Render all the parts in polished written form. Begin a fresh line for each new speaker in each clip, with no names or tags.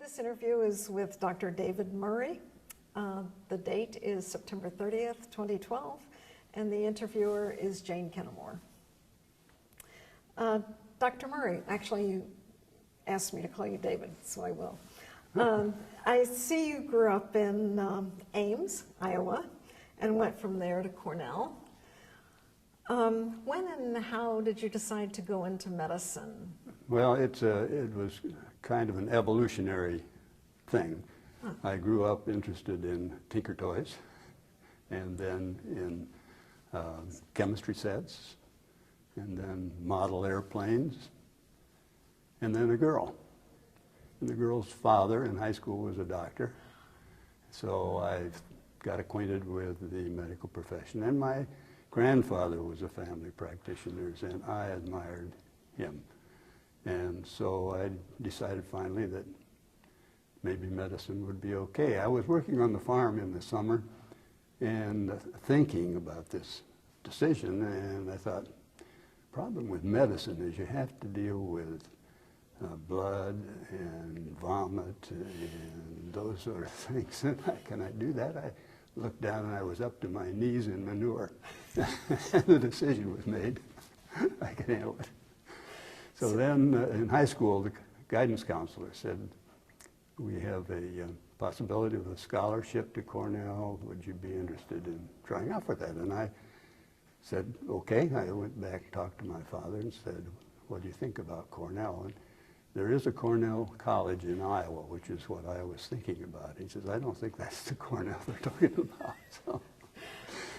This interview is with Dr. David Murray. The date is September 30th, 2012, and the interviewer is Jane Kennemore. Dr. Murray, actually you asked me to call you David, so I will. I see you grew up in Ames, Iowa, and went from there to Cornell. When and how did you decide to go into medicine?
Well, it was kind of an evolutionary thing. Huh. I grew up interested in Tinker Toys, and then in chemistry sets, and then model airplanes, and then a girl. And the girl's father in high school was a doctor, so I got acquainted with the medical profession. And my grandfather was a family practitioner, and I admired him. And so I decided finally that maybe medicine would be okay. I was working on the farm in the summer and thinking about this decision, and I thought, problem with medicine is you have to deal with blood and vomit and those sort of things. And can I do that? I looked down and I was up to my knees in manure. And the decision was made. I can handle it. So then in high school, the guidance counselor said, we have a possibility of a scholarship to Cornell. Would you be interested in trying out for that? And I said, okay. I went back and talked to my father and said, what do you think about Cornell? And there is a Cornell college in Iowa, which is what I was thinking about. He says, I don't think that's the Cornell they're talking about. So.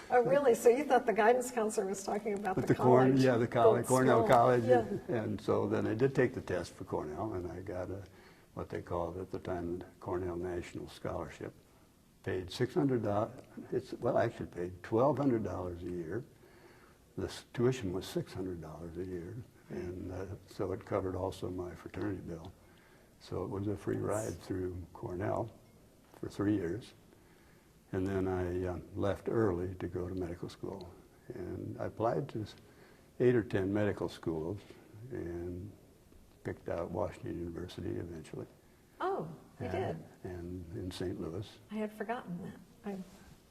Oh, really? So you thought the guidance counselor was talking about the college?
Yeah, the college, Cornell College.
Yeah.
And so then I did take the test for Cornell, and I got what they called at the time the Cornell National Scholarship. Paid $600. Well, actually paid $1,200 a year. The tuition was $600 a year, and so it covered also my fraternity bill. So it was a free ride through Cornell for 3 years. And then I left early to go to medical school. And I applied to 8 or 10 medical schools and picked out Washington University eventually.
Oh, you did?
And in St. Louis.
I had forgotten that. I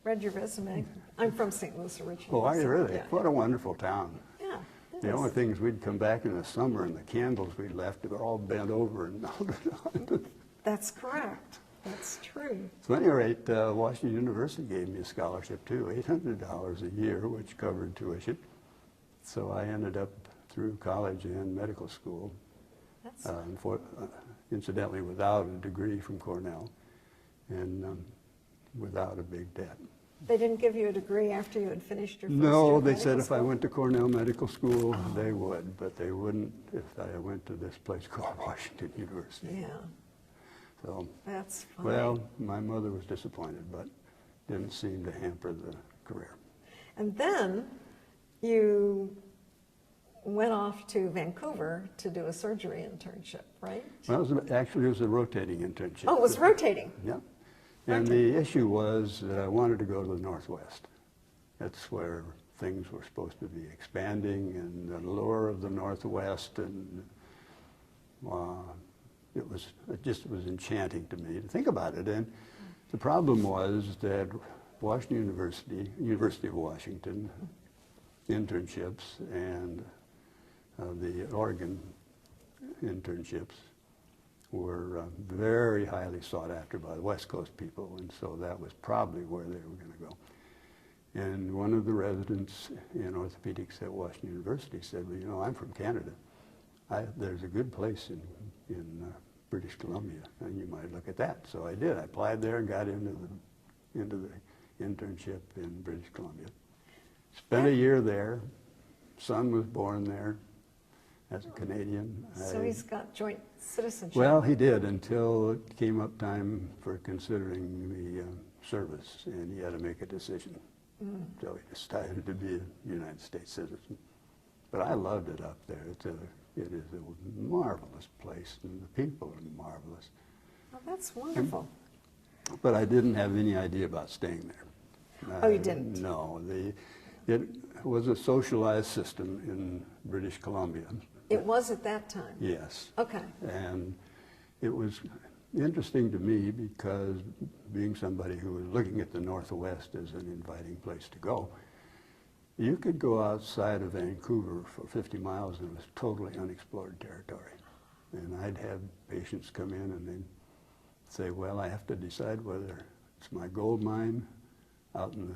read your resume. I'm from St. Louis originally.
Oh, are you really?
Yeah.
What a wonderful town.
Yeah.
The only thing is we'd come back in the summer and the candles we'd left were all bent over and melted on.
That's correct. That's true.
So at any rate, Washington University gave me a scholarship too, $800 a year, which covered tuition. So I ended up through college and medical school, incidentally without a degree from Cornell and without a big debt.
They didn't give you a degree after you had finished your first year
No,
of
they
medical
said if
school?
I went to Cornell Medical School, they would, but they wouldn't if I went to this place called Washington University.
Yeah.
So,
that's funny.
well, my mother was disappointed, but didn't seem to hamper the career.
And then you went off to Vancouver to do a surgery internship, right?
Well, it was a rotating internship.
Oh, it was rotating.
Yeah. And the issue was that I wanted to go to the Northwest. That's where things were supposed to be expanding, and the lure of the Northwest, and it just was enchanting to me to think about it. And the problem was that Washington University of Washington, internships and the Oregon internships were very highly sought after by the West Coast people, and so that was probably where they were going to go. And one of the residents in orthopedics at Washington University said, well, you know, I'm from Canada. There's a good place in British Columbia, and you might look at that. So I did. I applied there and got into the internship in British Columbia. Spent a year there. Son was born there as a Canadian.
So he's got joint citizenship.
Well, he did until it came up time for considering the service, and he had to make a decision. So he decided to be a United States citizen. But I loved it up there. It is a marvelous place, and the people are marvelous.
Oh, that's wonderful.
But I didn't have any idea about staying there.
Oh, you didn't?
No. It was a socialized system in British Columbia.
It was at that time?
Yes.
Okay.
And it was interesting to me because being somebody who was looking at the Northwest as an inviting place to go, you could go outside of Vancouver for 50 miles and it was totally unexplored territory. And I'd have patients come in and they'd say, well, I have to decide whether it's my gold mine out in the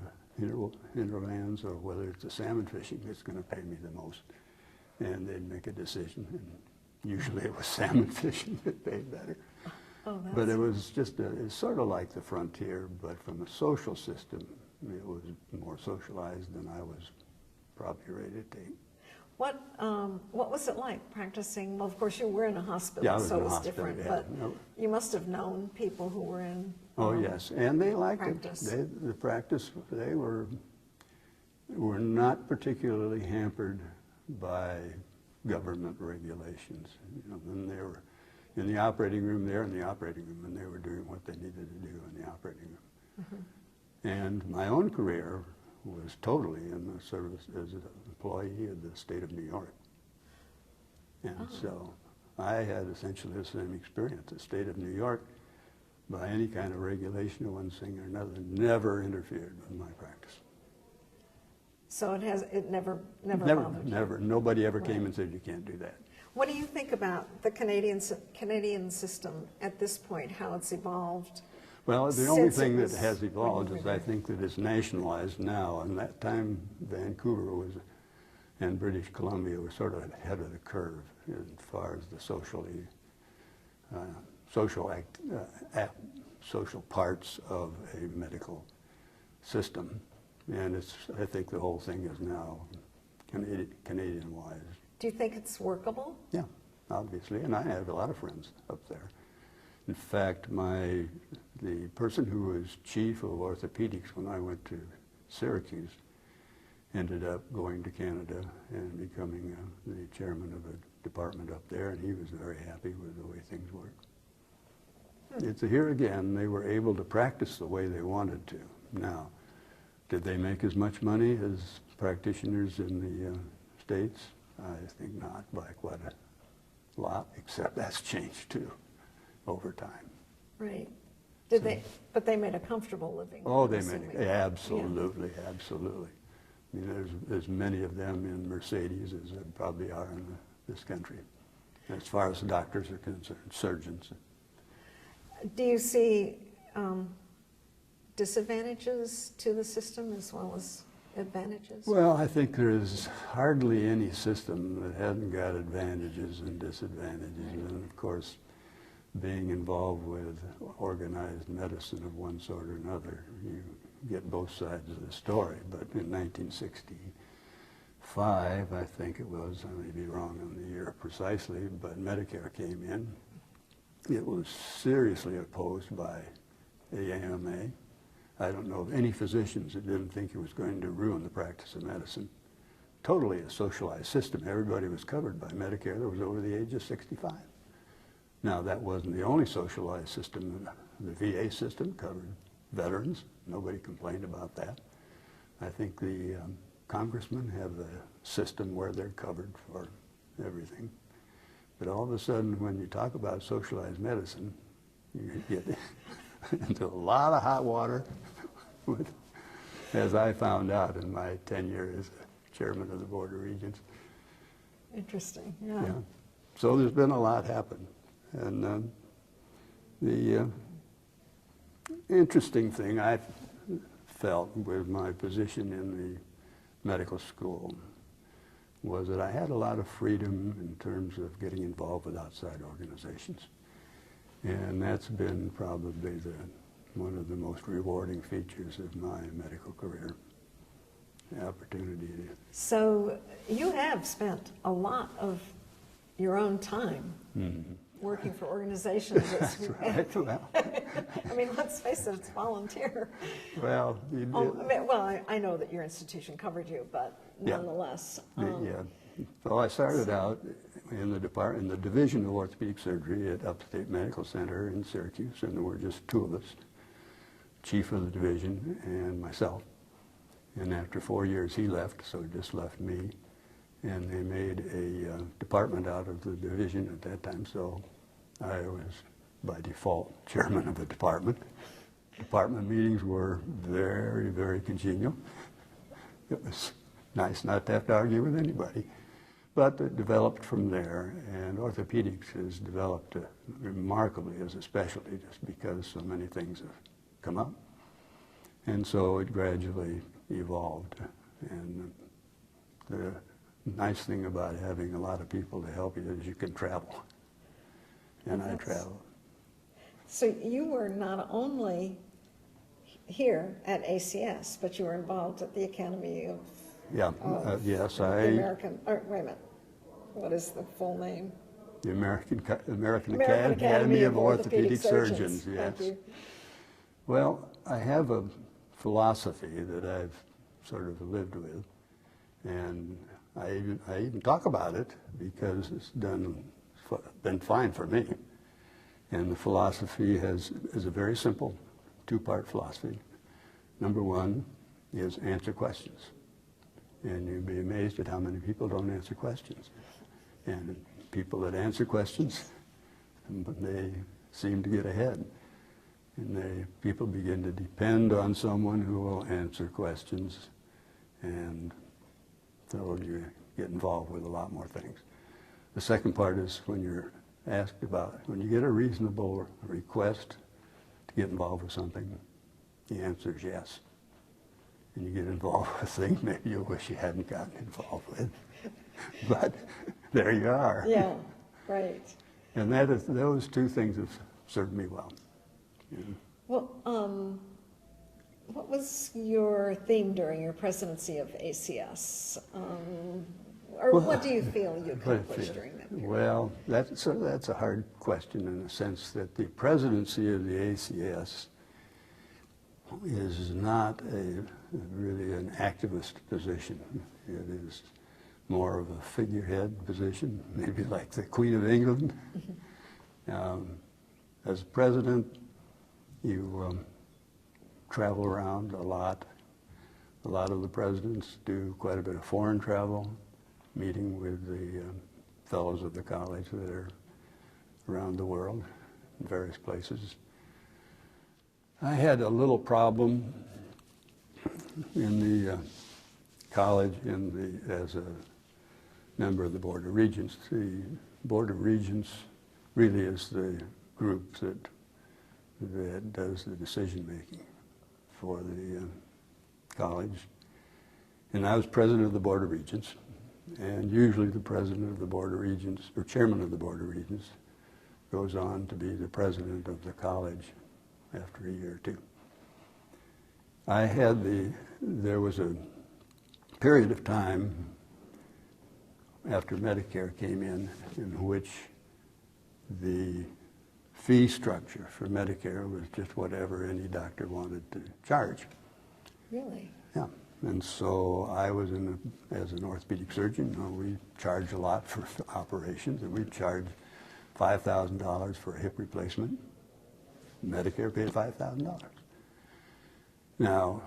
hinterlands or whether it's the salmon fishing that's going to pay me the most. And they'd make a decision. And usually it was salmon fishing that paid better.
Oh,
But it was just, it's sort of like the frontier, but from a social system, it was more socialized than I was probably ready to take.
What was it like practicing? Well, of course, you were in a hospital,
Yeah, I was
so
in
it
a
was
hospital,
different.
yeah.
But
No.
you must have known people who were in.
Oh, yes, and they liked
practice.
it. The practice, they were not particularly hampered by government regulations. You know, when they were in the operating room, they're in the operating room, and they were doing what they needed to do in the operating room. Mm-hmm. And my own career was totally in the service as an employee of the state of New York. And so I had essentially the same experience. The state of New York, by any kind of regulation of one thing or another, never interfered with my practice.
So it never bothered you?
Never. Nobody ever
Right.
came and said, you can't do that.
What do you think about the Canadian system at this point, how it's evolved?
Well, the only
Since it
thing that
was
has evolved
when you
is
were
I
there.
think that it's nationalized now. And that time, Vancouver was, and British Columbia was sort of ahead of the curve as far as the social parts of a medical system. And I think the whole thing is now Canadian-wise.
Do you think it's workable?
Yeah, obviously, and I have a lot of friends up there. In fact, the person who was chief of orthopedics when I went to Syracuse ended up going to Canada and becoming the chairman of a department up there, and he was very happy with the way things work. It's here again, they were able to practice the way they wanted to. Now, did they make as much money as practitioners in the States? I think not by quite a lot, except that's changed too over time.
Right. But they made a comfortable living.
Oh,
I'm
they
assuming.
made, absolutely, absolutely. I mean, there's many of them in Mercedes as there probably are in this country, as far as doctors are concerned, surgeons.
Do you see disadvantages to the system as well as advantages?
Well, I think there's hardly any system that hasn't got advantages and disadvantages. And of course, being involved with organized medicine of one sort or another, you get both sides of the story. But in 1965, I think it was, I may be wrong on the year precisely, but Medicare came in. It was seriously opposed by the AMA. I don't know of any physicians that didn't think it was going to ruin the practice of medicine. Totally a socialized system. Everybody was covered by Medicare that was over the age of 65. Now, that wasn't the only socialized system. The VA system covered veterans. Nobody complained about that. I think the congressmen have a system where they're covered for everything. But all of a sudden, when you talk about socialized medicine, you get into a lot of hot water, as I found out in my tenure as chairman of the Board of Regents.
Interesting, yeah.
Yeah. So there's been a lot happen. And the interesting thing I felt with my position in the medical school was that I had a lot of freedom in terms of getting involved with outside organizations. And that's been probably one of the most rewarding features of my medical career, the opportunity to.
So you have spent a lot of your own time working for organizations.
That's right. Well,
I mean, let's face it, it's volunteer.
well,
I know that your institution covered you, but nonetheless.
yeah. So I started out in the division of orthopedic surgery at Upstate Medical Center in Syracuse, and there were just two of us, chief of the division and myself. And after 4 years, he left, so it just left me. And they made a department out of the division at that time, so I was by default chairman of the department. Department meetings were very, very congenial. It was nice not to have to argue with anybody. But it developed from there, and orthopedics has developed remarkably as a specialty just because so many things have come up. And so it gradually evolved. And the nice thing about having a lot of people to help you is you can travel. And I travel.
So you were not only here at ACS, but you were involved at the Academy of
Yes,
the American, or wait a minute, what is the full name?
The American
Academy
Academy of Orthopedic
Surgeons.
Surgeons, yes.
Thank you.
Well, I have a philosophy that I've sort of lived with, and I even talk about it because it's been fine for me. And the philosophy is a very simple two-part philosophy. Number one is answer questions. And you'd be amazed at how many people don't answer questions. And people that answer questions, they seem to get ahead. And people begin to depend on someone who will answer questions, and so you get involved with a lot more things. The second part is when you're asked about, when you get a reasonable request to get involved with something, the answer is yes. And you get involved with things maybe you wish you hadn't gotten involved with. But there you are.
Yeah, right.
And those two things have served me well. Yeah.
Well, what was your theme during your presidency of ACS? Or what do you feel you accomplished during that period?
Well, that's a hard question in the sense that the presidency of the ACS is not really an activist position. It is more of a figurehead position, maybe like the Queen of England. As president, you travel around a lot. A lot of the presidents do quite a bit of foreign travel, meeting with the fellows of the college that are around the world in various places. I had a little problem in the college as a member of the Board of Regents. The Board of Regents really is the group that does the decision-making for the college. And I was president of the Board of Regents, and usually the president of the Board of Regents, or chairman of the Board of Regents, goes on to be the president of the college after a year or two. There was a period of time after Medicare came in which the fee structure for Medicare was just whatever any doctor wanted to charge.
Really?
Yeah. And so I was as an orthopedic surgeon, we charged a lot for operations, and we charged $5,000 for a hip replacement. Medicare paid $5,000. Now,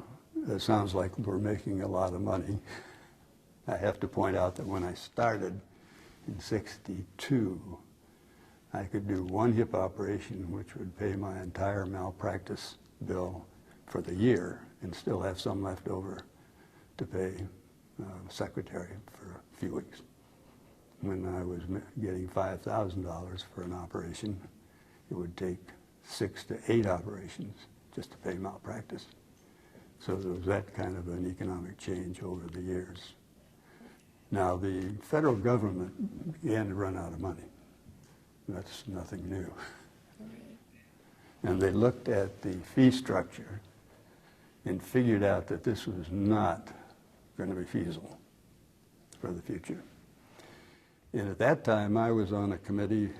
it sounds like we're making a lot of money. I have to point out that when I started in '62, I could do one hip operation, which would pay my entire malpractice bill for the year, and still have some left over to pay secretary for a few weeks. When I was getting $5,000 for an operation, it would take 6 to 8 operations just to pay malpractice. So there was that kind of an economic change over the years. Now, the federal government began to run out of money. That's nothing new. And they looked at the fee structure and figured out that this was not going to be feasible for the future. And at that time, I was on a committee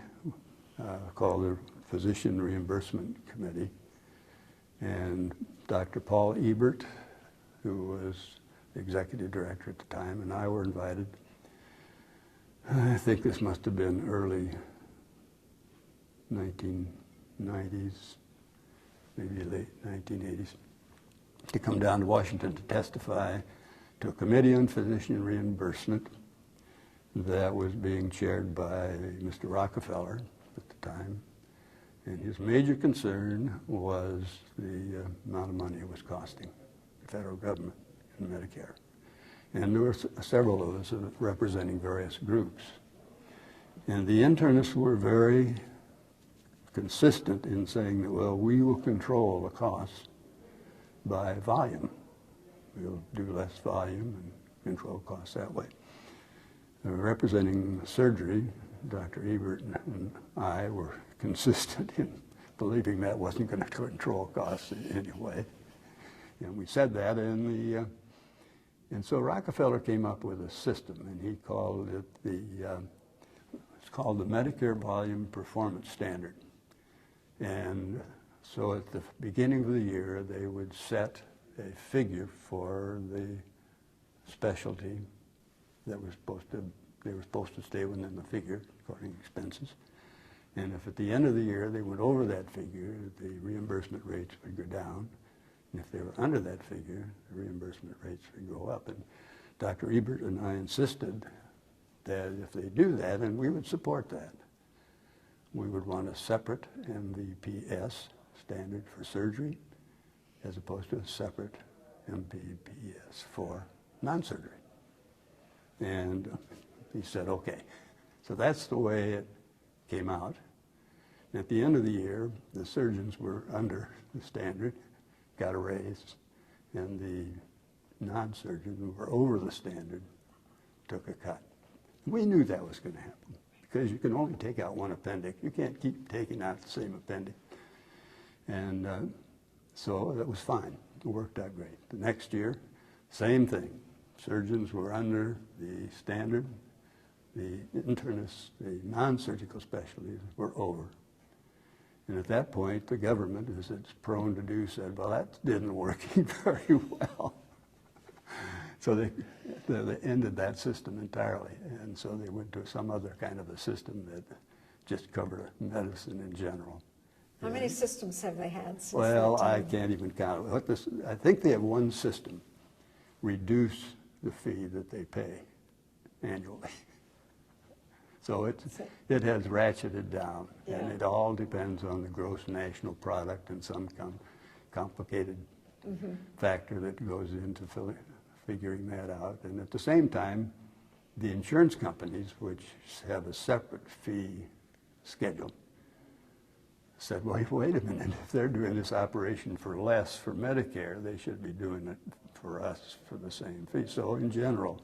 called the Physician Reimbursement Committee, and Dr. Paul Ebert, who was the executive director at the time, and I were invited. I think this must have been early 1990s, maybe late 1980s, to come down to Washington to testify to a committee on physician reimbursement that was being chaired by Mr. Rockefeller at the time, And his major concern was the amount of money it was costing the federal government in Medicare. And there were several of us representing various groups. And the internists were very consistent in saying that, well, we will control the costs by volume. We'll do less volume and control costs that way. Representing surgery, Dr. Ebert and I were consistent in believing that wasn't going to control costs in any way. And we said that and so Rockefeller came up with a system, and he called it it's called the Medicare Volume Performance Standard. And so at the beginning of the year, they would set a figure for the specialty that was they were supposed to stay within the figure according to expenses. And if at the end of the year they went over that figure, the reimbursement rates would go down. And if they were under that figure, the reimbursement rates would go up. And Dr. Ebert and I insisted that if they do that, and we would support that, we would want a separate MVPS standard for surgery as opposed to a separate MVPS for non-surgery. And he said, okay. So that's the way it came out. And at the end of the year, the surgeons were under the standard, got a raise, and the non-surgeons who were over the standard took a cut. We knew that was going to happen because you can only take out one appendix. You can't keep taking out the same appendix. And so that was fine. It worked out great. The next year, same thing. Surgeons were under the standard. The internists, the non-surgical specialties, were over. And at that point, the government, as it's prone to do, said, well, that didn't work very well. So they ended that system entirely. And so they went to some other kind of a system that just covered medicine in general.
How many systems have they had since
Well,
that time?
I can't even count. I think they have one system reduce the fee that they pay annually. So it has ratcheted down,
Yeah.
and it all depends on the gross national product and some complicated factor that goes into figuring that out. And at the same time, the insurance companies, which have a separate fee schedule, said, well, wait a minute, if they're doing this operation for less for Medicare, they should be doing it for us for the same fee. So in general,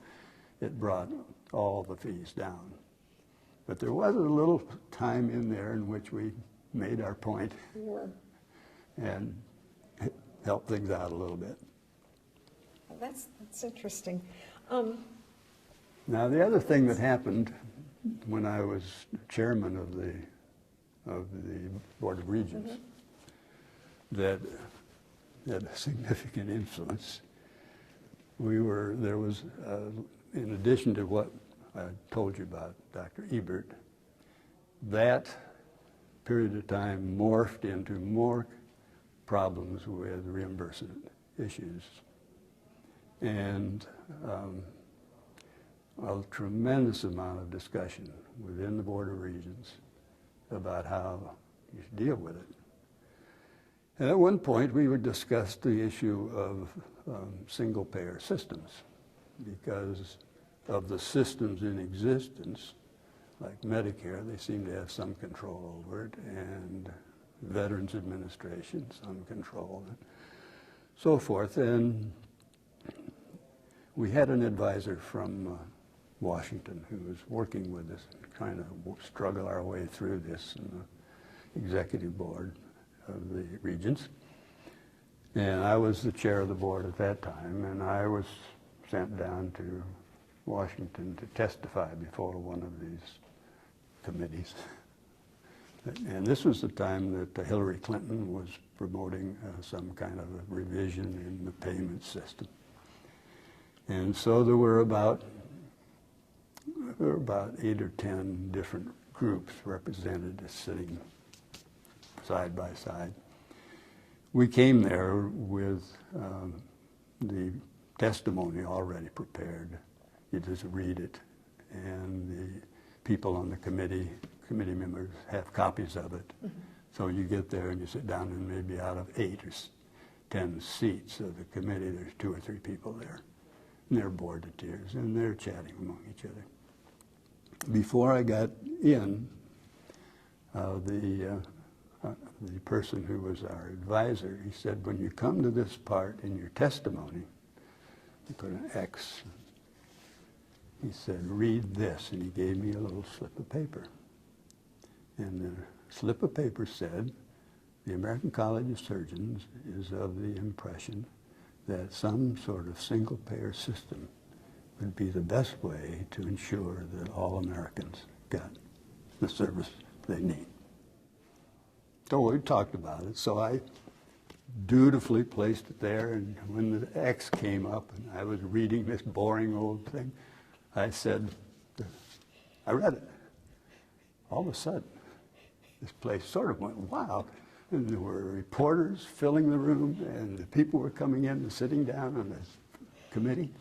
it brought all the fees down. But there was a little time in there in which we made our point and helped things out a little bit.
Well, that's interesting.
Now, the other thing that happened when I was chairman of the Board of Regents that had a significant influence, there was, in addition to what I told you about Dr. Ebert, that period of time morphed into more problems with reimbursement issues and a tremendous amount of discussion within the Board of Regents about how you should deal with it. And at one point we would discuss the issue of single-payer systems because of the systems in existence, like Medicare, they seem to have some control over it, and Veterans Administration, some control, and so forth. And we had an advisor from Washington who was working with us, trying to struggle our way through this in the executive board of the Regents. And I was the chair of the board at that time, and I was sent down to Washington to testify before one of these committees. And this was the time that Hillary Clinton was promoting some kind of a revision in the payment system. And so there were about 8 or 10 different groups represented sitting side by side. We came there with the testimony already prepared. You just read it, and the people on the committee members have copies of it, So you get there and you sit down, and maybe out of 8 or 10 seats of the committee, there's 2 or 3 people there. And they're bored to tears, and they're chatting among each other. Before I got in, the person who was our advisor, he said, when you come to this part in your testimony, you put an X. He said, read this, and he gave me a little slip of paper. And the slip of paper said, the American College of Surgeons is of the impression that some sort of single-payer system would be the best way to ensure that all Americans got the service they need. So we talked about it, so I dutifully placed it there, and when the X came up and I was reading this boring old thing, I said, I read it. All of a sudden, this place sort of went wild. And there were reporters filling the room, and the people were coming in and sitting down on this committee.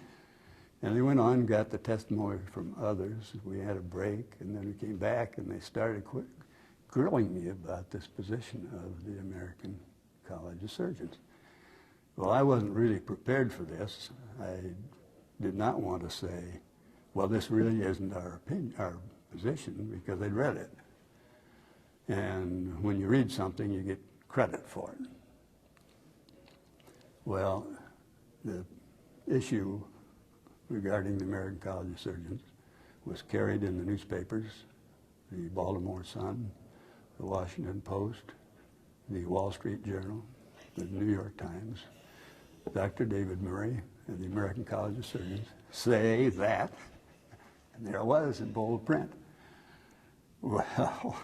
And they went on and got the testimony from others. We had a break, and then we came back, and they started grilling me about this position of the American College of Surgeons. Well, I wasn't really prepared for this. I did not want to say, well, this really isn't our opinion, our position, because they'd read it. And when you read something, you get credit for it. Well, the issue regarding the American College of Surgeons was carried in the newspapers, the Baltimore Sun, the Washington Post, the Wall Street Journal, the New York Times. Dr. David Murray and the American College of Surgeons say that, and there it was in bold print. Well,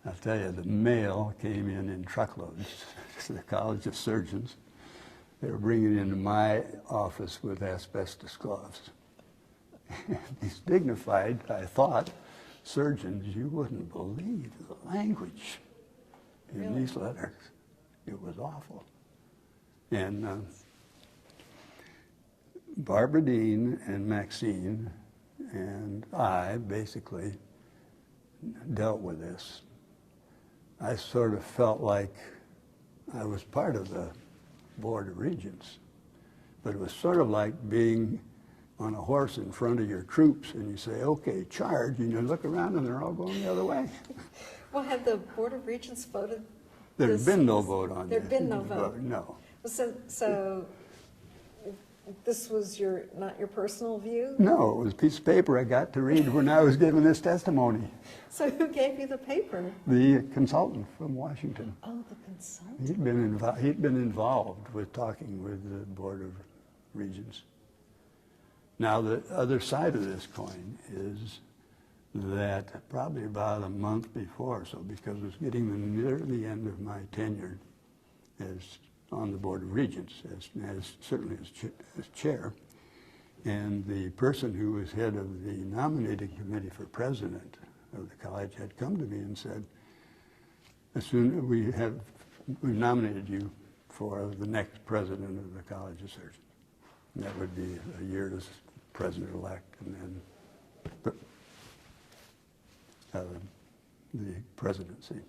I'll tell you, the mail came in truckloads to the College of Surgeons. They were bringing it into my office with asbestos gloves. These dignified, I thought, surgeons, you wouldn't believe the language in these letters. It was awful. And Barbara Dean and Maxine and I basically dealt with this. I sort of felt like I was part of the Board of Regents, but it was sort of like being on a horse in front of your troops, and you say, okay, charge, and you look around and they're all going the other way.
Well, had the Board of Regents voted?
There had been no vote on that.
There had been no vote?
No.
So this was not your personal view?
No, it was a piece of paper I got to read when I was giving this testimony.
So who gave you the paper?
The consultant from Washington.
Oh, the consultant.
He'd been involved with talking with the Board of Regents. Now, the other side of this coin is that probably about a month before, so because it was getting near the end of my tenure as on the Board of Regents, certainly as chair, and the person who was head of the nominating committee for president of the college had come to me and said, as soon as we've nominated you for the next president of the College of Surgeons. And that would be a year as president-elect, and then the presidency.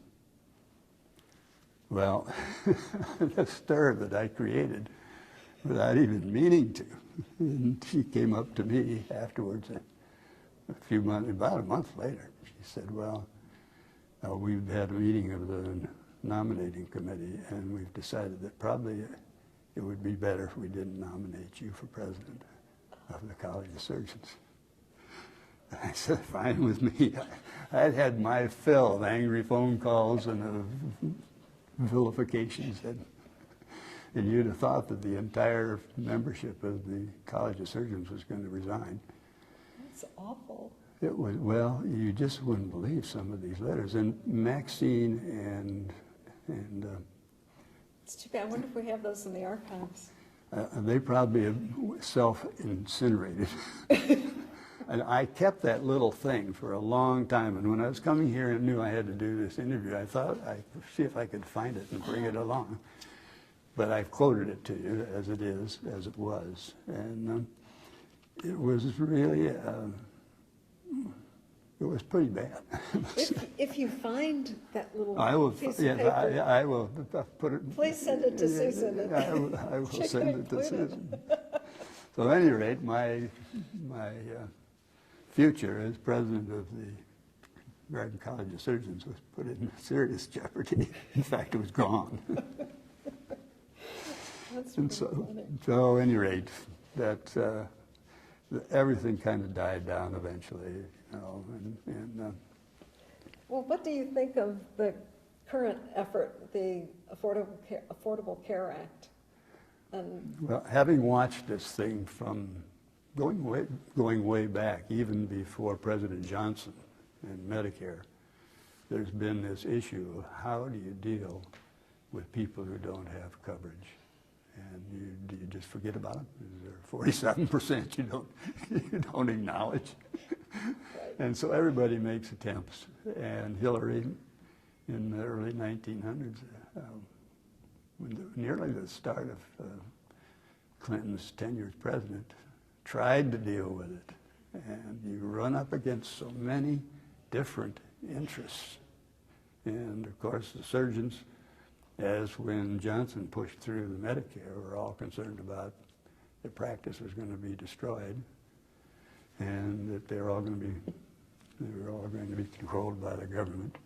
Well, the stir that I created without even meaning to. And she came up to me afterwards, about a month later. She said, well, we've had a meeting of the nominating committee, and we've decided that probably it would be better if we didn't nominate you for president of the College of Surgeons. I said, fine with me. I'd had my fill of angry phone calls and of vilifications, and you'd have thought that the entire membership of the College of Surgeons was going to resign.
That's awful.
It was, well, you just wouldn't believe some of these letters. And Maxine and
it's too bad. I wonder if we have those in the archives.
They probably have self-incinerated. And I kept that little thing for a long time. And when I was coming here and knew I had to do this interview, I thought I'd see if I could find it and bring it along. But I've quoted it to you as it is, as it was. And it was really It was pretty bad.
If you find that little
I will,
piece of
yes,
paper,
I will put it.
please send it to Susan.
I will
She can
send it to
include it.
Susan. So at any rate, my future as president of the American College of Surgeons was put in serious jeopardy. In fact, it was gone.
That's
And
pretty funny.
so at any rate, everything kind of died down eventually, you know, and
Well, what do you think of the current effort, the Affordable Care Act? And
well, having watched this thing from going way back, even before President Johnson and Medicare, there's been this issue of how do you deal with people who don't have coverage? And do you just forget about them? Is there 47% you don't acknowledge? And so everybody makes attempts. And Hillary, in the early 1900s, nearly the start of Clinton's tenure as president, tried to deal with it. And you run up against so many different interests. And of course, the surgeons, as when Johnson pushed through the Medicare, were all concerned about the practice was going to be destroyed, and that they were all going to be controlled by the government.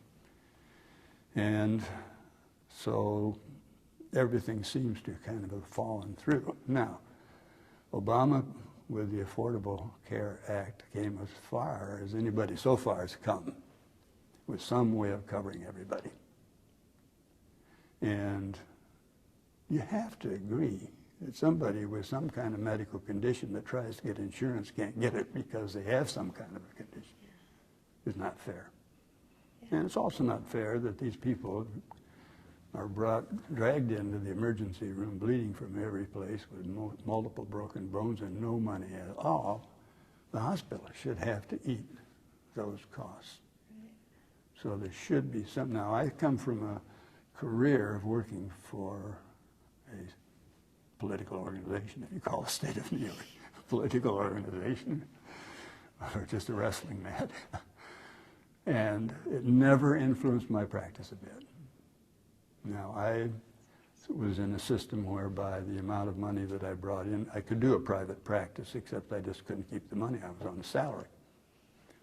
And so everything seems to kind of have fallen through. Now, Obama, with the Affordable Care Act, came as far as anybody so far has come, with some way of covering everybody. And you have to agree that somebody with some kind of medical condition that tries to get insurance can't get it because they have some kind of a condition. It's not fair. And it's also not fair that these people are dragged into the emergency room bleeding from every place with multiple broken bones and no money at all. The hospital should have to eat those costs. So there should be some. Now, I come from a career of working for a political organization, if you call the state of New York a political organization, or just a wrestling mat. And it never influenced my practice a bit. Now, I was in a system whereby the amount of money that I brought in, I could do a private practice, except I just couldn't keep the money. I was on a salary.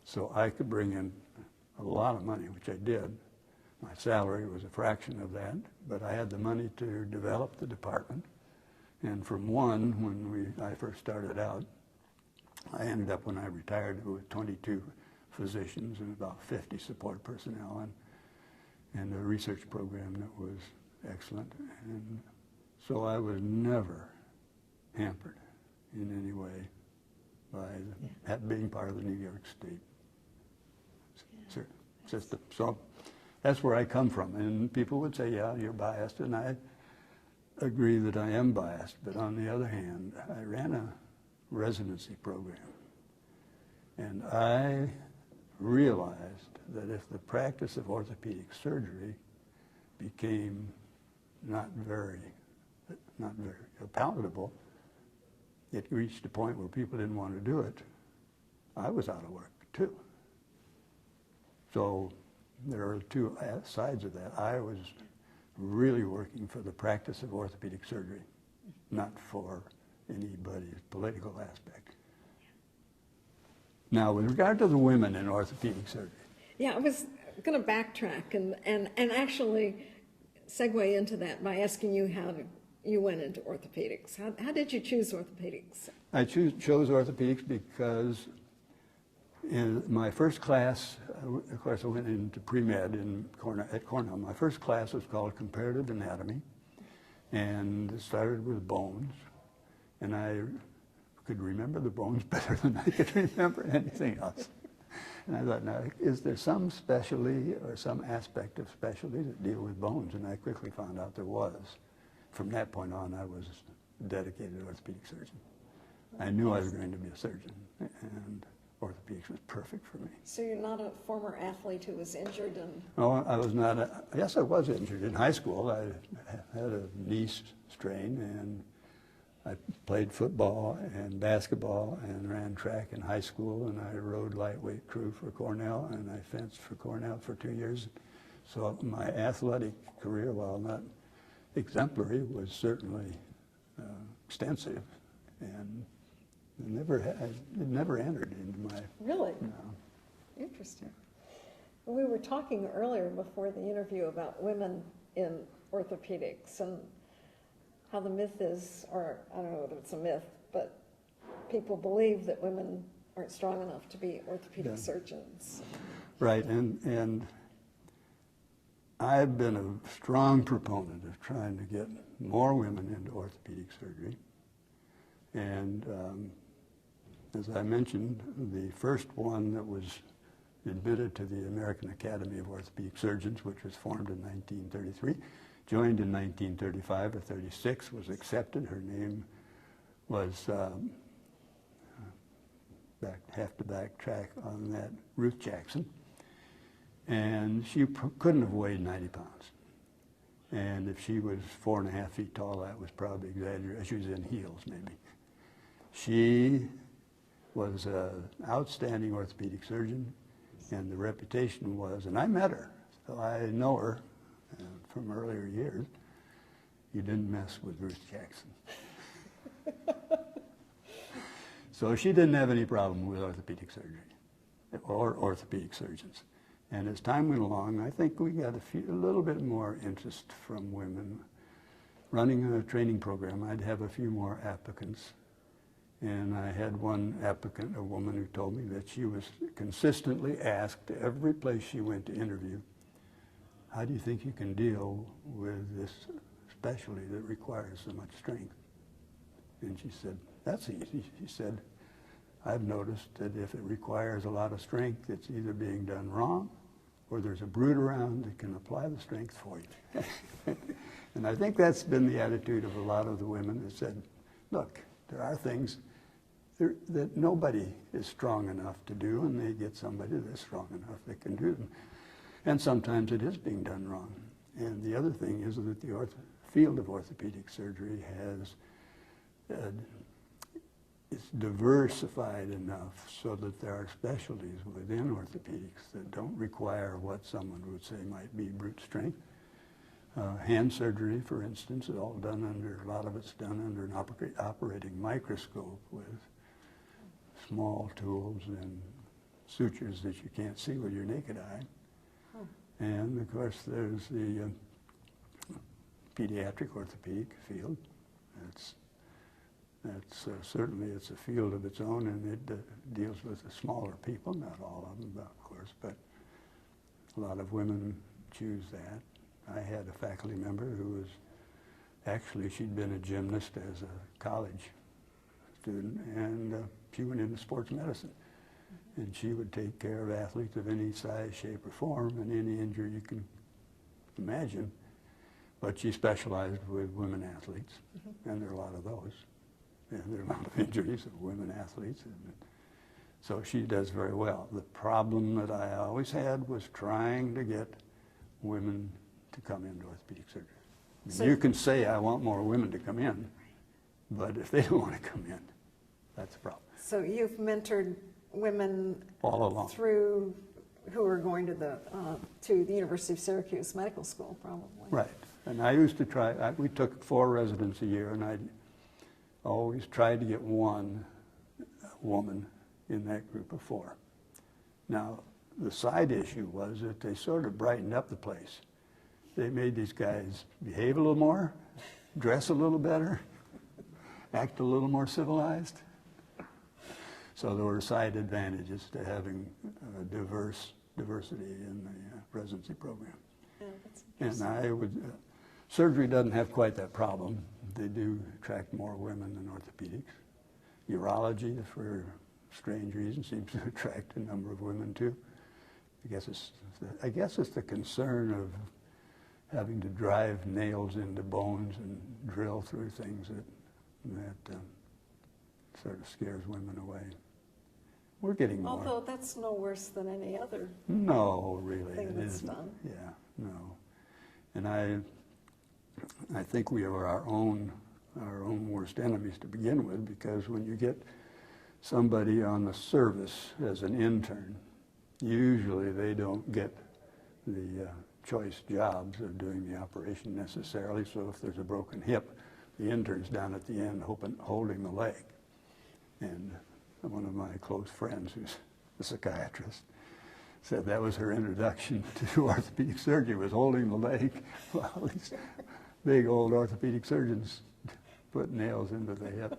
So I could bring in a lot of money, which I did. My salary was a fraction of that, but I had the money to develop the department. And from one, when I first started out, I ended up, when I retired, with 22 physicians and about 50 support personnel, and a research program that was excellent. And so I was never hampered in any way by being part of the New York State system. So that's where I come from. And people would say, yeah, you're biased, and I agree that I am biased. But on the other hand, I ran a residency program, and I realized that if the practice of orthopedic surgery became not very palatable, it reached a point where people didn't want to do it, I was out of work too. So there are two sides of that. I was really working for the practice of orthopedic surgery, not for anybody's political aspect. Now, with regard to the women in orthopedic surgery.
yeah, I was going to backtrack and actually segue into that by asking you how you went into orthopedics. How did you choose orthopedics?
I chose orthopedics because in my first class, of course, I went into pre-med at Cornell. My first class was called Comparative Anatomy, and it started with bones. And I could remember the bones better than I could remember anything else. And I thought, now, is there some specialty or some aspect of specialty that deal with bones? And I quickly found out there was. From that point on, I was a dedicated orthopedic surgeon. I knew I was going to be a surgeon, and orthopedics was perfect for me.
So you're not a former athlete who was injured and...
No, I was not. Yes, I was injured. In high school, I had a knee strain, and I played football and basketball and ran track in high school, and I rode lightweight crew for Cornell, and I fenced for Cornell for 2 years. So my athletic career, while not exemplary, was certainly extensive, and it never entered into my...
Really?
No.
Interesting. We were talking earlier before the interview about women in orthopedics and how the myth is, or I don't know whether it's a myth, but people believe that women aren't strong enough to be orthopedic surgeons.
Right, and I've been a strong proponent of trying to get more women into orthopedic surgery. And as I mentioned, the first one that was admitted to the American Academy of Orthopedic Surgeons, which was formed in 1933, joined in 1935 or 36, was accepted. Her name was, have to backtrack on that, Ruth Jackson. And she couldn't have weighed 90 pounds. And if she was 4.5 feet tall, that was probably exaggerated. She was in heels, maybe. She was an outstanding orthopedic surgeon, and the reputation was, and I met her, so I know her from earlier years, you didn't mess with Ruth Jackson. So she didn't have any problem with orthopedic surgery or orthopedic surgeons. And as time went along, I think we got a little bit more interest from women. Running a training program, I'd have a few more applicants. And I had one applicant, a woman, who told me that she was consistently asked every place she went to interview, how do you think you can deal with this specialty that requires so much strength? And she said, that's easy. She said, I've noticed that if it requires a lot of strength, it's either being done wrong or there's a brute around that can apply the strength for you. And I think that's been the attitude of a lot of the women that said, look, there are things that nobody is strong enough to do, and they get somebody that's strong enough that can do them. And sometimes it is being done wrong. And the other thing is that the field of orthopedic surgery is diversified enough so that there are specialties within orthopedics that don't require what someone would say might be brute strength. Hand surgery, for instance, is all done under, a lot of it's done under an operating microscope with small tools and sutures that you can't see with your naked eye. Huh. And of course there's the pediatric orthopedic field. Certainly it's a field of its own, and it deals with the smaller people, not all of them, of course, but a lot of women choose that. I had a faculty member who was, actually she'd been a gymnast as a college student, and she went into sports medicine. And she would take care of athletes of any size, shape, or form, and any injury you can imagine. But she specialized with women athletes, and there are a lot of those. And there are a lot of injuries of women athletes. And so she does very well. The problem that I always had was trying to get women to come into orthopedic surgery. I mean, so you can say, I want more women to come in, but if they don't want to come in, that's a problem.
So you've mentored women
all along
through who are going to the University of Syracuse Medical School, probably.
Right. And I used to try, we took 4 residents a year, and I always tried to get one woman in that group of 4. Now, the side issue was that they sort of brightened up the place. They made these guys behave a little more, dress a little better, act a little more civilized. So there were side advantages to having diversity in the residency program.
Yeah, that's
and I would, surgery doesn't have quite that problem. They do attract more women than orthopedics. Urology, for strange reasons, seems to attract a number of women too. I guess it's the concern of having to drive nails into bones and drill through things that sort of scares women away. We're getting more.
Although that's no worse than any other
no, really,
thing
it
that's
isn't.
done.
Yeah, no. And I think we are our own our own worst enemies to begin with, because when you get somebody on the service as an intern, usually they don't get the choice jobs of doing the operation necessarily. So if there's a broken hip, the intern's down at the end holding the leg. And one of my close friends, who's a psychiatrist, said that was her introduction to orthopedic surgery, was holding the leg while these big old orthopedic surgeons put nails into the hip.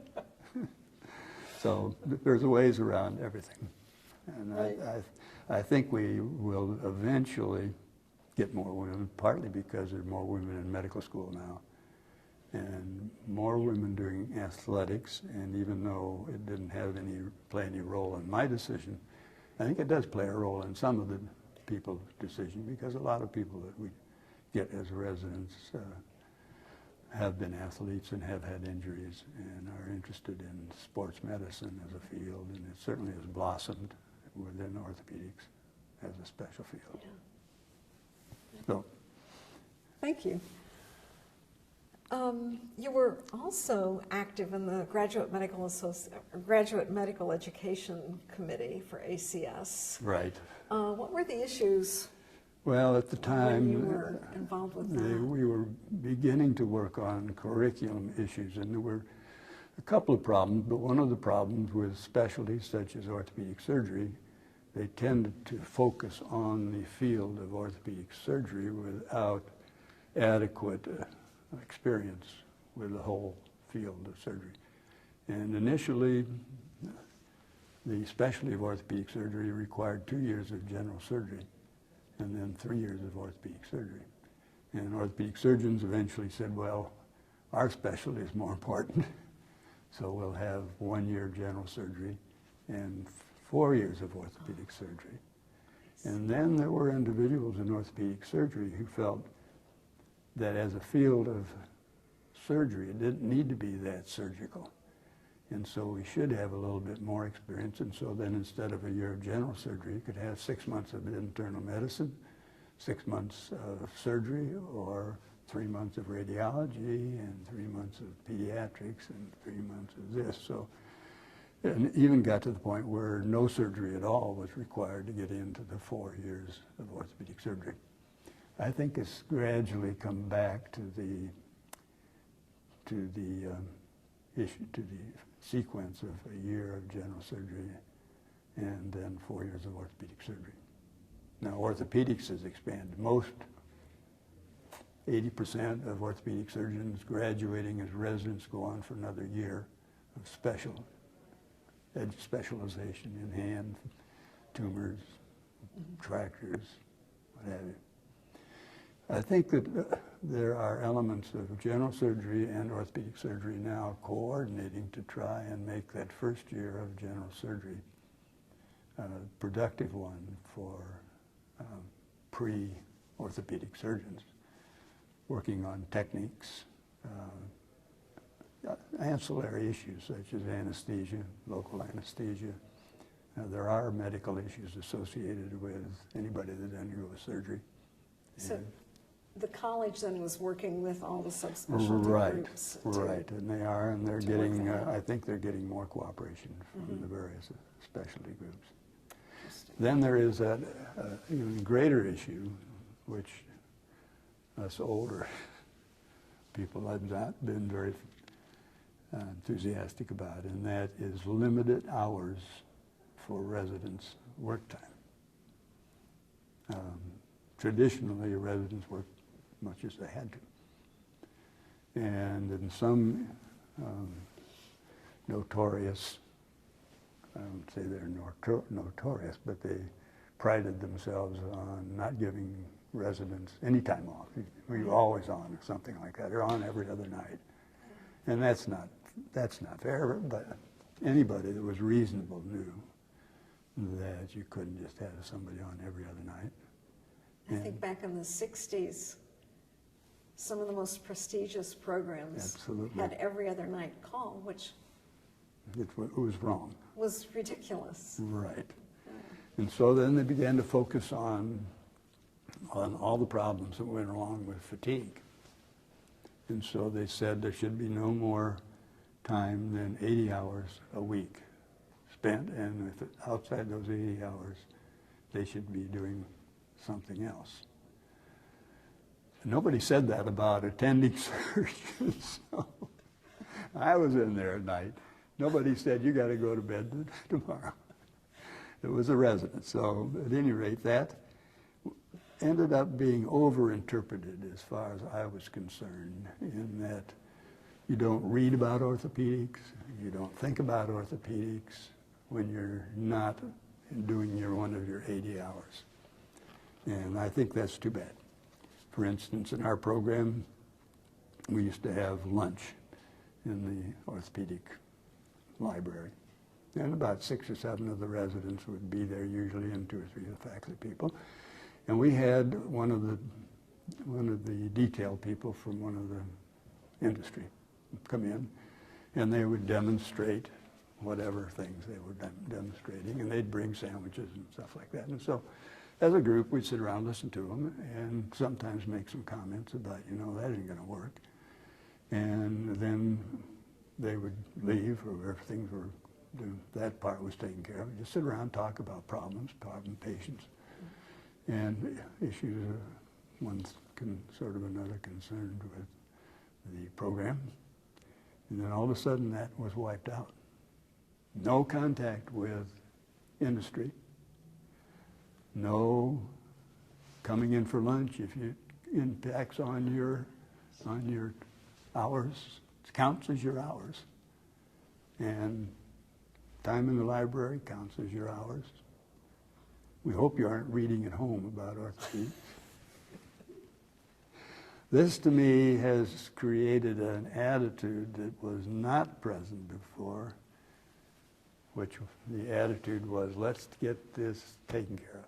So there's ways around everything. And
Right.
I think we will eventually get more women, partly because there are more women in medical school now, and more women doing athletics. And even though it didn't play any role in my decision, I think it does play a role in some of the people's decision, because a lot of people that we get as residents have been athletes and have had injuries and are interested in sports medicine as a field, and it certainly has blossomed within orthopedics as a special field.
Yeah.
So,
Thank you. You were also active in the Graduate Medical Education Committee for ACS.
right.
What were the issues
Well, at the time,
when you were involved with that?
we were beginning to work on curriculum issues, and there were a couple of problems, but one of the problems with specialties such as orthopedic surgery, they tended to focus on the field of orthopedic surgery without adequate experience with the whole field of surgery. And initially, the specialty of orthopedic surgery required 2 years of general surgery and then 3 years of orthopedic surgery. And orthopedic surgeons eventually said, well, our specialty is more important, so we'll have 1 year general surgery and 4 years of orthopedic surgery. And then there were individuals in orthopedic surgery who felt that as a field of surgery, it didn't need to be that surgical. And so we should have a little bit more experience. And so then instead of a year of general surgery, you could have 6 months of internal medicine, 6 months of surgery, or 3 months of radiology, and 3 months of pediatrics, and 3 months of this. So it even got to the point where no surgery at all was required to get into the 4 years of orthopedic surgery. I think it's gradually come back to the sequence of a year of general surgery and then 4 years of orthopedic surgery. Now, orthopedics has expanded. Most 80% of orthopedic surgeons graduating as residents go on for another year of specialization in hand, tumors, tractors, what have you. I think that there are elements of general surgery and orthopedic surgery now coordinating to try and make that first year of general surgery a productive one for pre-orthopedic surgeons, working on techniques, ancillary issues such as anesthesia, local anesthesia. There are medical issues associated with anybody that undergoes surgery.
So the college then was working with all the subspecialty groups.
Right, and they are, and they're getting, I think they're getting more cooperation from the various specialty groups. Then there is that even greater issue, which us older people have not been very enthusiastic about, and that is limited hours for residents' work time. Traditionally, residents worked much as they had to. And in some notorious, I don't say they're notorious, but they prided themselves on not giving residents any time off. We were always on, or something like that, or on every other night. And that's not fair, but anybody that was reasonable knew that you couldn't just have somebody on every other night.
I think back in the 60s, some of the most prestigious programs had every other night call, which
it was wrong.
Was ridiculous.
Right. And so then they began to focus on all the problems that went along with fatigue. And so they said there should be no more time than 80 hours a week spent, and if it's outside those 80 hours, they should be doing something else. Nobody said that about attending surgeons. So I was in there at night. Nobody said, you got to go to bed tomorrow. It was a resident. So at any rate, that ended up being overinterpreted as far as I was concerned, in that you don't read about orthopedics, you don't think about orthopedics when you're not doing one of your 80 hours. And I think that's too bad. For instance, in our program, we used to have lunch in the orthopedic library. And about 6 or 7 of the residents would be there usually, and 2 or 3 of the faculty people. And we had one of the detail people from one of the industry come in, and they would demonstrate whatever things they were demonstrating, and they'd bring sandwiches and stuff like that. And so as a group, we'd sit around, listen to them, and sometimes make some comments about, that isn't going to work. And then they would leave, or if things were, that part was taken care of. Just sit around, talk about problem patients, and issues one sort of another concerned with the program. And then all of a sudden that was wiped out. No contact with industry. No coming in for lunch if it impacts on your hours. It counts as your hours. And time in the library counts as your hours. We hope you aren't reading at home about orthopedics. This, to me, has created an attitude that was not present before, which the attitude was, let's get this taken care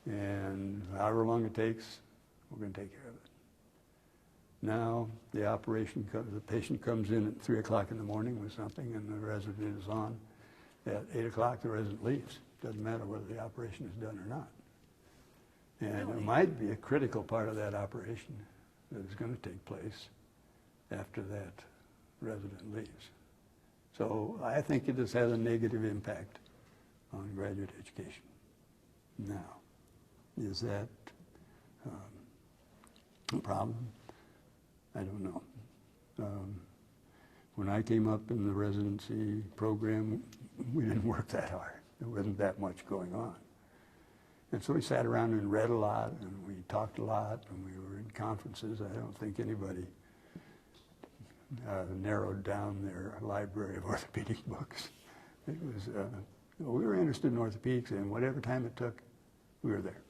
of. And however long it takes, we're going to take care of it. Now, the patient comes in at 3 o'clock in the morning with something, and the resident is on. At 8 o'clock, the resident leaves. Doesn't matter whether the operation is done or not. And
Really?
it might be a critical part of that operation that is going to take place after that resident leaves. So I think it has had a negative impact on graduate education. Now, is that a problem? I don't know. When I came up in the residency program, we didn't work that hard. There wasn't that much going on. And so we sat around and read a lot, and we talked a lot, and we were in conferences. I don't think anybody narrowed down their library of orthopedic books. It was, we were interested in orthopedics, and whatever time it took, we were there.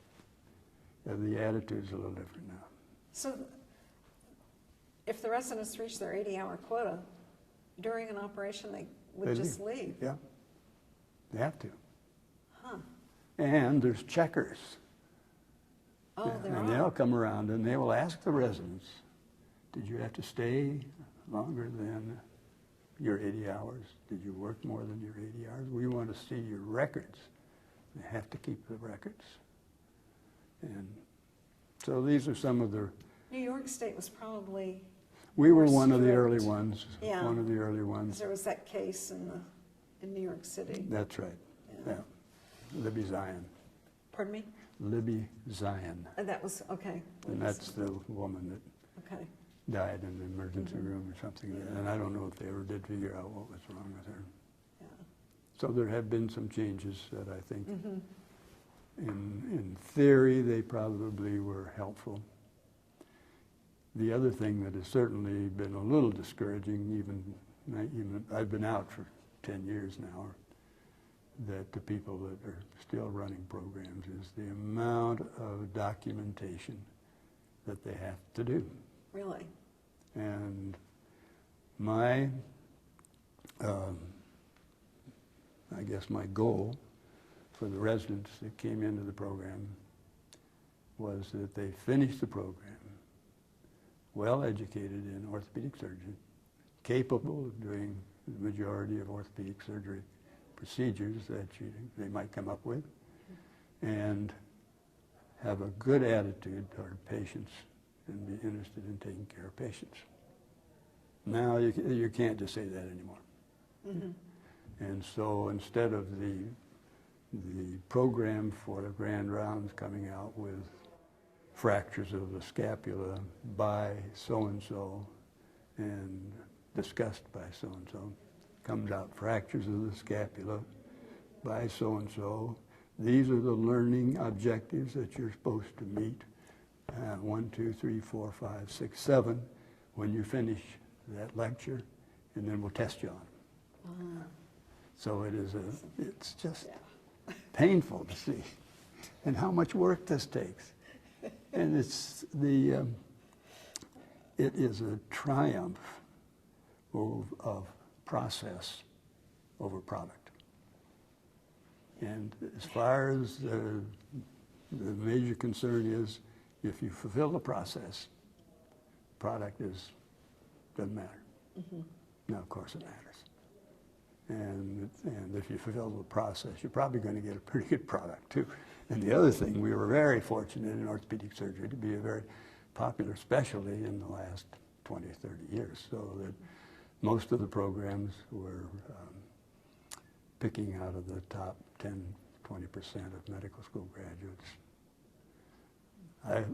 The attitude's a little different now.
So if the residents reach their 80-hour quota, during an operation, they would just leave?
Yeah, they have to.
Huh.
And there's checkers.
Oh, there
and
are.
they'll come around and they will ask the residents, did you have to stay longer than your 80 hours? Did you work more than your 80 hours? We want to see your records. They have to keep the records. And so these are some of the...
New York State was probably...
We were
more
one of the
strict.
early ones.
Yeah.
One of the early ones.
There was that case in New York City.
That's right.
Yeah.
Yeah. Libby Zion.
Pardon me?
Libby Zion.
That was, okay.
And that's the woman that
Okay.
died in the emergency room or something.
Yeah.
And I don't know if they ever did figure out what was wrong with her.
Yeah.
So there have been some changes that I think,
Mm-hmm.
in theory, they probably were helpful. The other thing that has certainly been a little discouraging, even I've been out for 10 years now, that the people that are still running programs is the amount of documentation that they have to do.
Really?
And my, I guess my goal for the residents that came into the program was that they finish the program well educated in orthopedic surgery, capable of doing the majority of orthopedic surgery procedures that they might come up with, and have a good attitude toward patients and be interested in taking care of patients. Now you can't just say that anymore.
Mm-hmm.
And so instead of the program for the grand rounds coming out with fractures of the scapula by so-and-so and discussed by so-and-so, comes out fractures of the scapula by so-and-so. These are the learning objectives that you're supposed to meet. 1, 2, 3, 4, 5, 6, 7 when you finish that lecture, and then we'll test you on them. So it's just painful to see, and how much work this takes. And it is a triumph of process over product. And as far as the major concern is, if you fulfill the process, product doesn't matter. Mm-hmm. Now, of course, it matters. And if you fulfill the process, you're probably going to get a pretty good product, too. And the other thing, we were very fortunate in orthopedic surgery to be a very popular specialty in the last 20 or 30 years, so that most of the programs were picking out of the top 10, 20% of medical school graduates.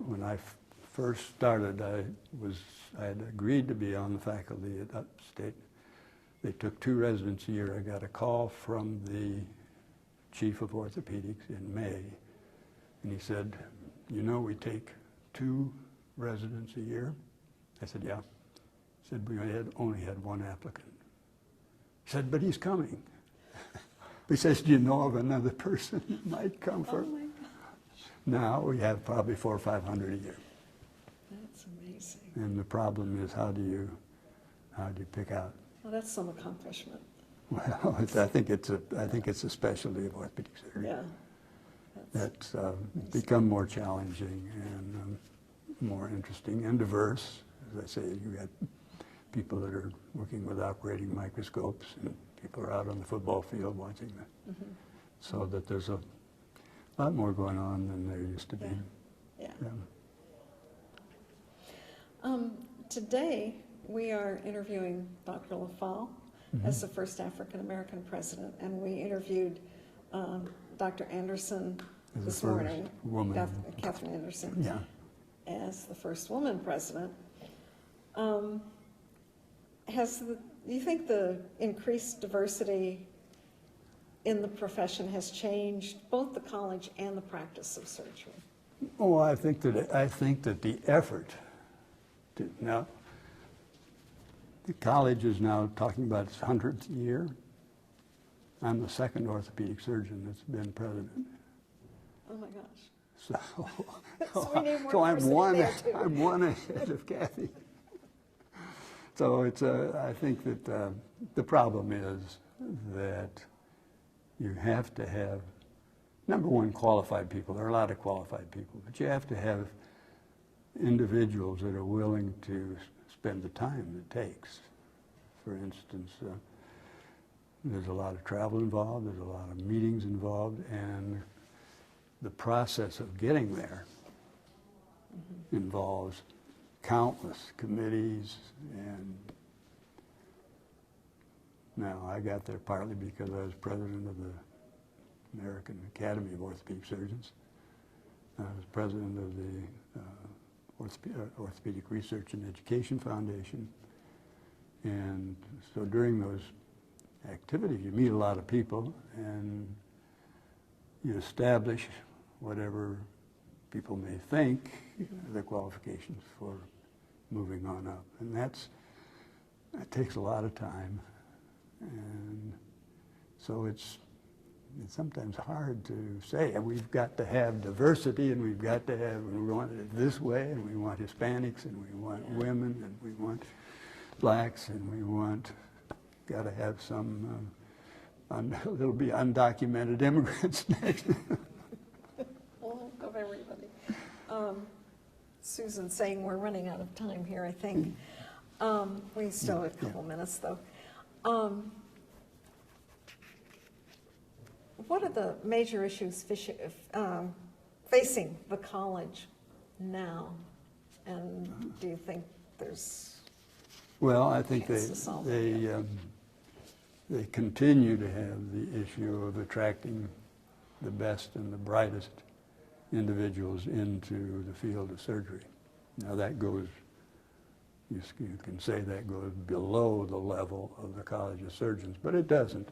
When I first started, I had agreed to be on the faculty at Upstate. They took 2 residents a year. I got a call from the chief of orthopedics in May, and he said, "You know, we take 2 residents a year?" I said, "Yeah." He said, "We only had 1 applicant." He said, "But he's coming." He says, "Do you know of another person that might come for?"
Oh my gosh.
Now we have probably 400 or 500 a year.
That's amazing.
And the problem is, how do you pick out?
Well, that's some accomplishment.
Well, I think it's a specialty of orthopedic surgery.
Yeah.
That's become more challenging and more interesting and diverse. As I say, you got people that are working with operating microscopes, and people are out on the football field watching that. Mm-hmm. So that there's a lot more going on than there used to be.
Yeah. Today, we are interviewing Dr. LaFalle as the first African-American president, and we interviewed Dr. Anderson this morning, Catherine Anderson, as the first woman president. Do you think the increased diversity in the profession has changed both the college and the practice of surgery?
Oh, I think that the effort now, the college is now talking about its 100th year. I'm the second orthopedic surgeon that's been president.
Oh my gosh.
So I'm one ahead of Kathy. So I think that the problem is that you have to have, number one, qualified people. There are a lot of qualified people, but you have to have individuals that are willing to spend the time it takes. For instance, there's a lot of travel involved, there's a lot of meetings involved, and the process of getting there involves countless committees. And now I got there partly because I was president of the American Academy of Orthopedic Surgeons. I was president of the Orthopedic Research and Education Foundation. And so during those activities, you meet a lot of people and you establish whatever people may think the qualifications for moving on up. And that takes a lot of time. And so it's sometimes hard to say, and we've got to have diversity, and we want it this way, and we want Hispanics, and we want women, and we want blacks, and got to have some, there'll be undocumented immigrants next.
Well, of everybody. Susan's saying we're running out of time here, I think. We still have a couple minutes, though. What are the major issues facing the college now? And do you think there's,
Well, I think
chance to solve
they continue to have the issue of attracting the best and the brightest individuals into the field of surgery. Now that goes, you can say that goes below the level of the College of Surgeons, but it doesn't.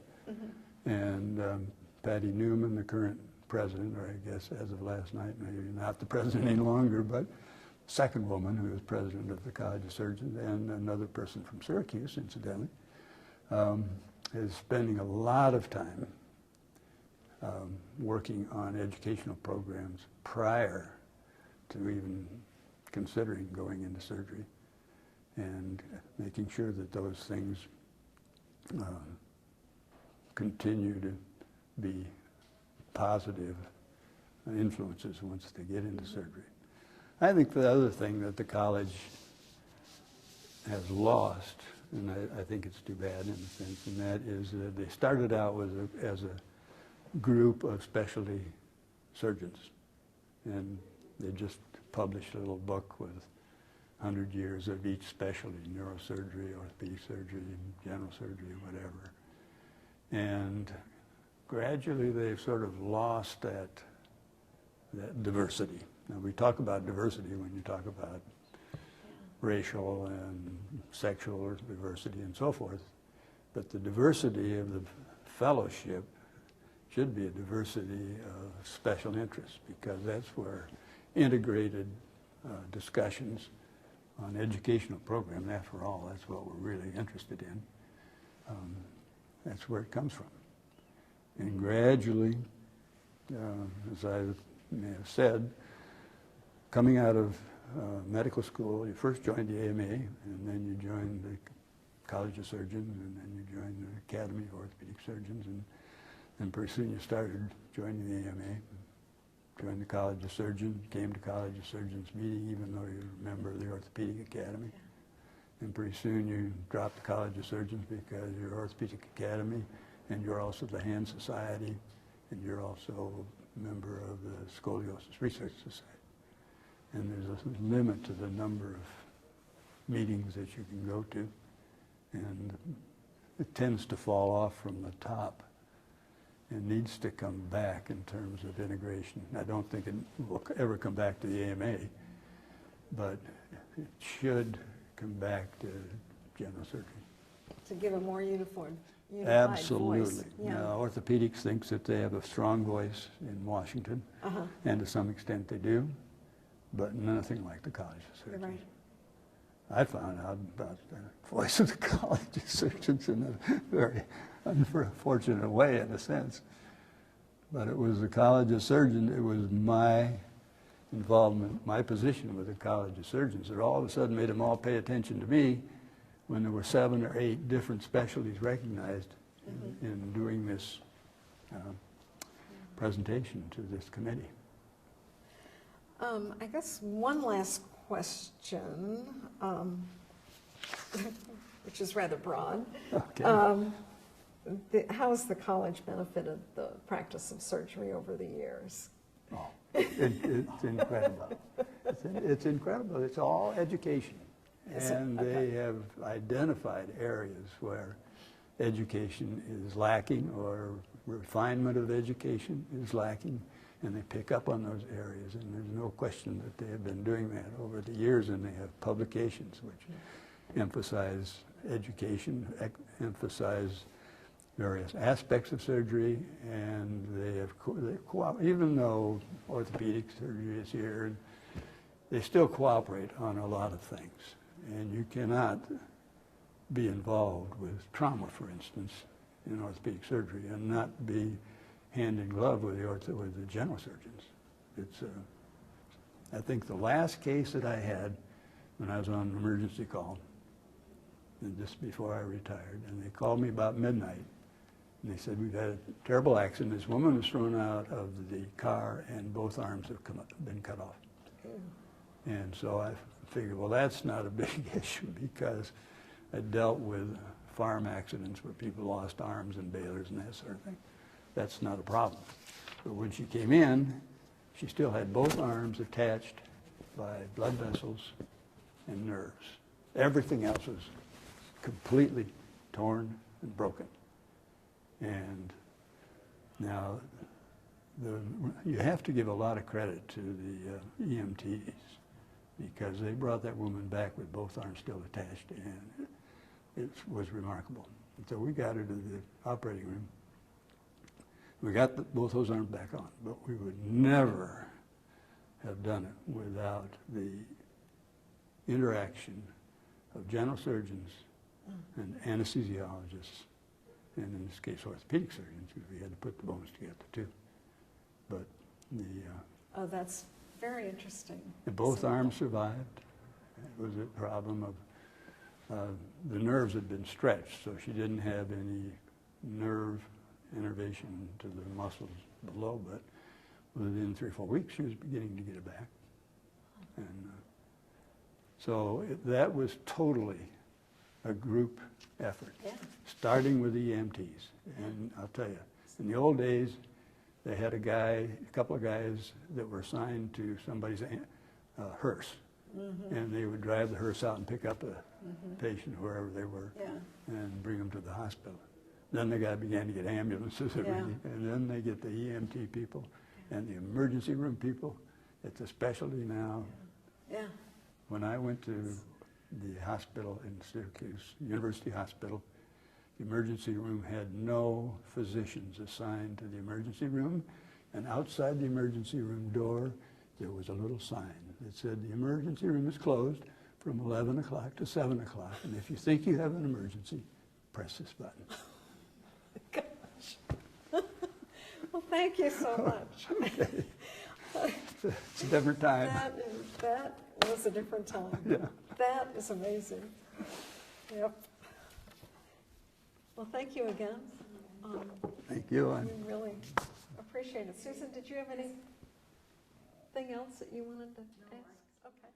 And Patty Newman, the current president, or I guess as of last night, maybe not the president any longer, but second woman who is president of the College of Surgeons, and another person from Syracuse, incidentally, is spending a lot of time working on educational programs prior to even considering going into surgery, and making sure that those things continue to be positive influences once they get into surgery. I think the other thing that the college has lost, and I think it's too bad in a sense, and that is that they started out as a group of specialty surgeons, and they just published a little book with 100 years of each specialty: neurosurgery, orthopedic surgery, general surgery, whatever. And gradually they've sort of lost that diversity. Now we talk about diversity when you talk about racial and sexual diversity and so forth, but the diversity of the fellowship should be a diversity of special interests, because that's where integrated discussions on educational program, after all, that's what we're really interested in. That's where it comes from. And gradually, as I may have said, coming out of medical school, you first joined the AMA, and then you joined the College of Surgeons, and then you joined the Academy of Orthopedic Surgeons, and pretty soon you started joining the AMA, joined the College of Surgeons, came to College of Surgeons meeting, even though you're a member of the Orthopedic Academy. And pretty soon you dropped the College of Surgeons because you're Orthopedic Academy, and you're also the Hand Society, and you're also a member of the Scoliosis Research Society. And there's a limit to the number of meetings that you can go to, and it tends to fall off from the top and needs to come back in terms of integration. I don't think it will ever come back to the AMA, but it should come back to general surgery.
to give a more unified
Absolutely.
voice? Yeah.
Now, orthopedics thinks that they have a strong voice in Washington, and to some extent they do, but nothing like the College of
You're
Surgeons.
right.
I found out about the voice of the College of Surgeons in a very unfortunate way, in a sense. But it was the College of Surgeons, it was my involvement, my position with the College of Surgeons, that all of a sudden made them all pay attention to me when there were 7 or 8 different specialties recognized in doing this presentation to this committee.
I guess one last question, which is rather broad.
Okay.
How has the college benefited the practice of surgery over the years?
Oh, it's incredible. It's incredible. It's all education. And they have identified areas where education is lacking, or refinement of education is lacking, and they pick up on those areas, and there's no question that they have been doing that over the years, and they have publications which emphasize education, emphasize various aspects of surgery, and they have, even though orthopedic surgery is here, they still cooperate on a lot of things. And you cannot be involved with trauma, for instance, in orthopedic surgery, and not be hand in glove with the general surgeons. It's, I think the last case that I had when I was on an emergency call, and just before I retired, and they called me about midnight, and they said, we've had a terrible accident. This woman was thrown out of the car, and both arms have been cut off. And so I figured, well, that's not a big issue, because I dealt with farm accidents where people lost arms and balers and that sort of thing. That's not a problem. But when she came in, she still had both arms attached by blood vessels and nerves. Everything else was completely torn and broken. And now, you have to give a lot of credit to the EMTs, because they brought that woman back with both arms still attached, and it was remarkable. And so we got her to the operating room. We got both those arms back on, but we would never have done it without the interaction of general surgeons and anesthesiologists, and in this case orthopedic surgeons, because we had to put the bones together too. But
Oh, that's very interesting.
both arms survived. It was a problem of the nerves had been stretched, so she didn't have any nerve innervation to the muscles below, but within 3 or 4 weeks she was beginning to get it back. And so that was totally a group effort, starting with the EMTs. And I'll tell you, in the old days, they had a couple of guys that were assigned to somebody's hearse, and they would drive the hearse out and pick up a patient wherever they were and bring them to the hospital. Then the guy began to get ambulances, and then they get the EMT people and the emergency room people. It's a specialty now.
Yeah.
When I went to the hospital in Syracuse, University Hospital, the emergency room had no physicians assigned to the emergency room, and outside the emergency room door, there was a little sign that said, "The emergency room is closed from 11 o'clock to 7 o'clock, and if you think you have an emergency, press this button."
Gosh. Well, thank you so much.
Okay. It's a different time.
That was a different time.
Yeah.
That is amazing. Yep. Well, thank you again.
Thank you.
We really appreciate it. Susan, did you have anything else that you wanted to ask? Okay.